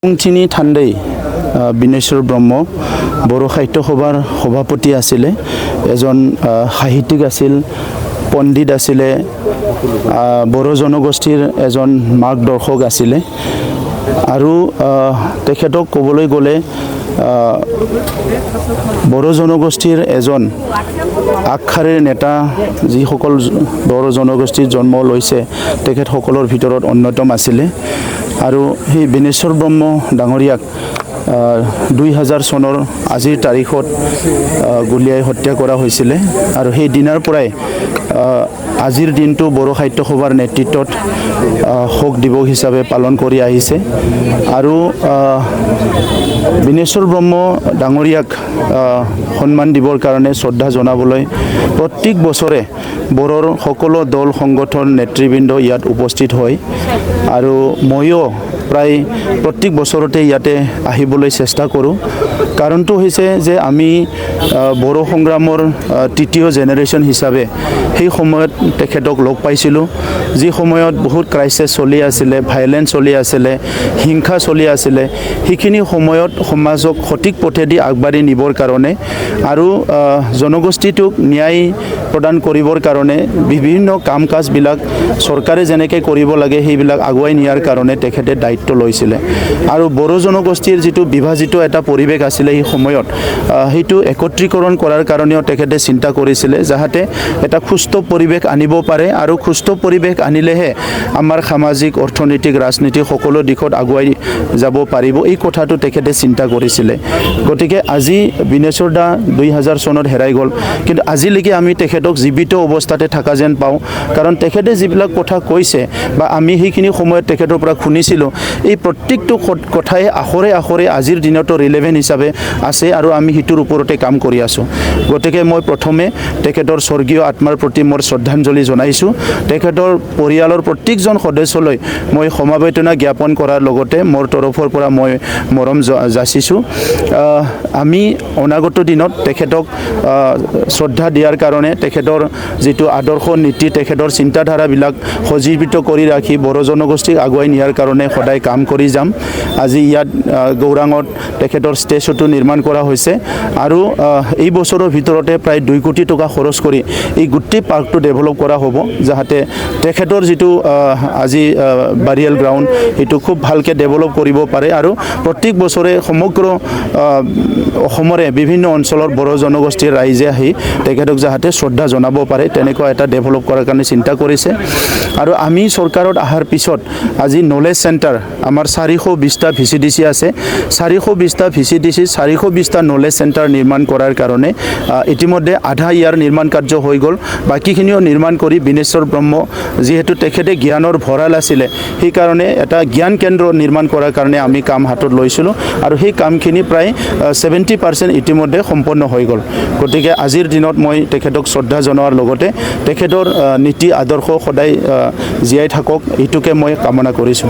পুংথিনি থান্দেই বিনেশ্বৰ ব্ৰহ্ম বড়ো সাহিত্য সভাৰ সভাপতি আছিলে এজন সাহিত্যিক আছিল পণ্ডিত আছিলে বড়ো জনগোষ্ঠীৰ এজন মাৰ্গদৰ্শক আছিলে আৰু তেখেতক ক'বলৈ গ'লে বড়ো জনগোষ্ঠীৰ এজন আগশাৰীৰ নেতা যিসকল বড়ো জনগোষ্ঠীৰ জন্ম লৈছে তেখেতসকলৰ ভিতৰত অন্যতম আছিলে আৰু সেই বিনেশ্বৰ ব্ৰহ্ম ডাঙৰীয়াক 2000 চনৰ আজিৰ তাৰিখত গুলিয়াই হত্যা কৰা হৈছিলে আৰু সেই দিনাৰ পৰাই আজিৰ দিনটো বড়ো সাহিত্য সভাৰ নেতৃত্বত শোক দিৱস হিচাপে পালন কৰি আহিছে আৰু বিনেশ্বৰ ব্ৰহ্ম ডাঙৰীয়াক সন্মান দিবৰ কাৰণে শ্ৰদ্ধা জনাবলৈ প্ৰত্যেক বছৰে বড়োৰ সকলো দল সংগঠন নেতৃবৃন্দ ইয়াত উপস্থিত হয় আৰু ময়ো প্ৰায় প্ৰত্যেক বছৰতে ইয়াতে আহিবলৈ চেষ্টা কৰোঁ কাৰণটো হৈছে যে আমি বড়ো সংগ্ৰামৰ তৃতীয় জেনেৰেশ্যন হিচাপে সেই সময়ত তেখেতক লগ পাইছিলোঁ যি সময়ত বহুত ক্ৰাইচিছ চলি আছিলে ভাইলেন্স চলি আছিলে হিংসা চলি আছিলে সেইখিনি সময়ত সমাজক সঠিক পথেদি আগবাঢ়ি নিবৰ কাৰণে আৰু জনগোষ্ঠীটোক ন্যায় প্ৰদান কৰিবৰ কাৰণে বিভিন্ন কাম কাজবিলাক চৰকাৰে যেনেকৈ কৰিব লাগে সেইবিলাক আগুৱাই নিয়াৰ কাৰণে তেখেতে দায়িত্ব লৈছিলে আৰু বড়ো জনগোষ্ঠীৰ যিটো বিভাজিত এটা পৰিৱেশ আছিলে সেই সময়ত সেইটো একত্ৰীকৰণ কৰাৰ কাৰণেও তেখেতে চিন্তা কৰিছিলে যাতে এটা সুস্থ পৰিৱেশ আনিব পাৰে আৰু সুস্থ পৰিৱেশ আনিলেহে আমাৰ সামাজিক অৰ্থনৈতিক ৰাজনীতি সকলো দিশত আগুৱাই যাব পাৰিব এই কথাটো তেখেতে চিন্তা কৰিছিলে গতিকে আজি বিনেশ্বৰ দা 2000 চনত হেৰাই গ'ল কিন্তু আজিলৈকে আমি তেখেতক জীৱিত অৱস্থাতে থকা যেন পাওঁ কাৰণ তেখেতে যিবিলাক কথা কৈছে বা আমি সেইখিনি সময়ত তেখেতৰ পৰা শুনিছিলোঁ এই প্ৰত্যেকটো কথাই আখৰে আখৰে আজিৰ দিনতো ৰিলেভেণ্ট হিচাপে আছে আৰু আমি সেইটোৰ ওপৰতে কাম কৰি আছোঁ গতিকে মই প্ৰথমে তেখেতৰ স্বৰ্গীয় আত্মাৰ প্ৰতি মোৰ শ্ৰদ্ধাঞ্জলি জনাইছোঁ তেখেতৰ পৰিয়ালৰ প্ৰত্যেকজন সদস্যলৈ মই সমবেদনা জ্ঞাপন কৰাৰ লগতে মোৰ তৰফৰ পৰা মই মৰম যাচিছোঁ আমি অনাগত দিনত তেখেতক শ্ৰদ্ধা দিয়াৰ কাৰণে তেখেতৰ যিটো আদৰ্শ নীতি তেখেতৰ চিন্তাধাৰাবিলাক সজীৱিত কৰি ৰাখি বড়ো জনগোষ্ঠীক আগুৱাই নিয়াৰ কাৰণে সদায় কাম কৰি যাম আজি ইয়াত গৌৰাঙত তেখেতৰ ষ্টেচুটো নিৰ্মাণ কৰা হৈছে আৰু এই বছৰৰ ভিতৰতে প্ৰায় 2 কোটি টকা খৰচ কৰি এই গোটেই পাৰ্কটো ডেভেলপ কৰা হ'ব যাতে তেখেতৰ যিটো আজি বাৰিয়েল গ্ৰাউণ্ড সেইটো খুব ভালকৈ ডেভেলপ কৰিব পাৰে আৰু প্ৰত্যেক বছৰে সমগ্ৰ অসমৰে বিভিন্ন অঞ্চলৰ বড়ো জনগোষ্ঠীৰ ৰাইজে আহি তেখেতক যাতে শ্ৰদ্ধা জনাব পাৰে তেনেকুৱা এটা ডেভেলপ কৰাৰ কাৰণে চিন্তা কৰিছে আৰু আমি চৰকাৰত অহাৰ পিছত আজি নলেজ চেণ্টাৰ আমাৰ 420টা VCDC আছে 420টা VCDC 420টা নলেজ চেণ্টাৰ নিৰ্মাণ কৰাৰ কাৰণে ইতিমধ্যে আধা ইয়াৰ নিৰ্মাণ কাৰ্য হৈ গ'ল বাকীখিনিও নিৰ্মাণ কৰি বিনেশ্বৰ ব্ৰহ্ম যিহেতু তেখেতে জ্ঞানৰ ভঁৰাল আছিলে সেইকাৰণে এটা জ্ঞান কেন্দ্ৰ নিৰ্মাণ কৰাৰ কাৰণে আমি কাম হাতত লৈছিলোঁ আৰু সেই কামখিনি প্ৰায় 70% ইতিমধ্যে সম্পন্ন হৈ গ'ল গতিকে আজিৰ দিনত মই তেখেতক শ্ৰদ্ধা জনোৱাৰ লগতে তেখেতৰ নীতি আদৰ্শ সদায় জীয়াই থাকক এইটোকে মই কামনা কৰিছোঁ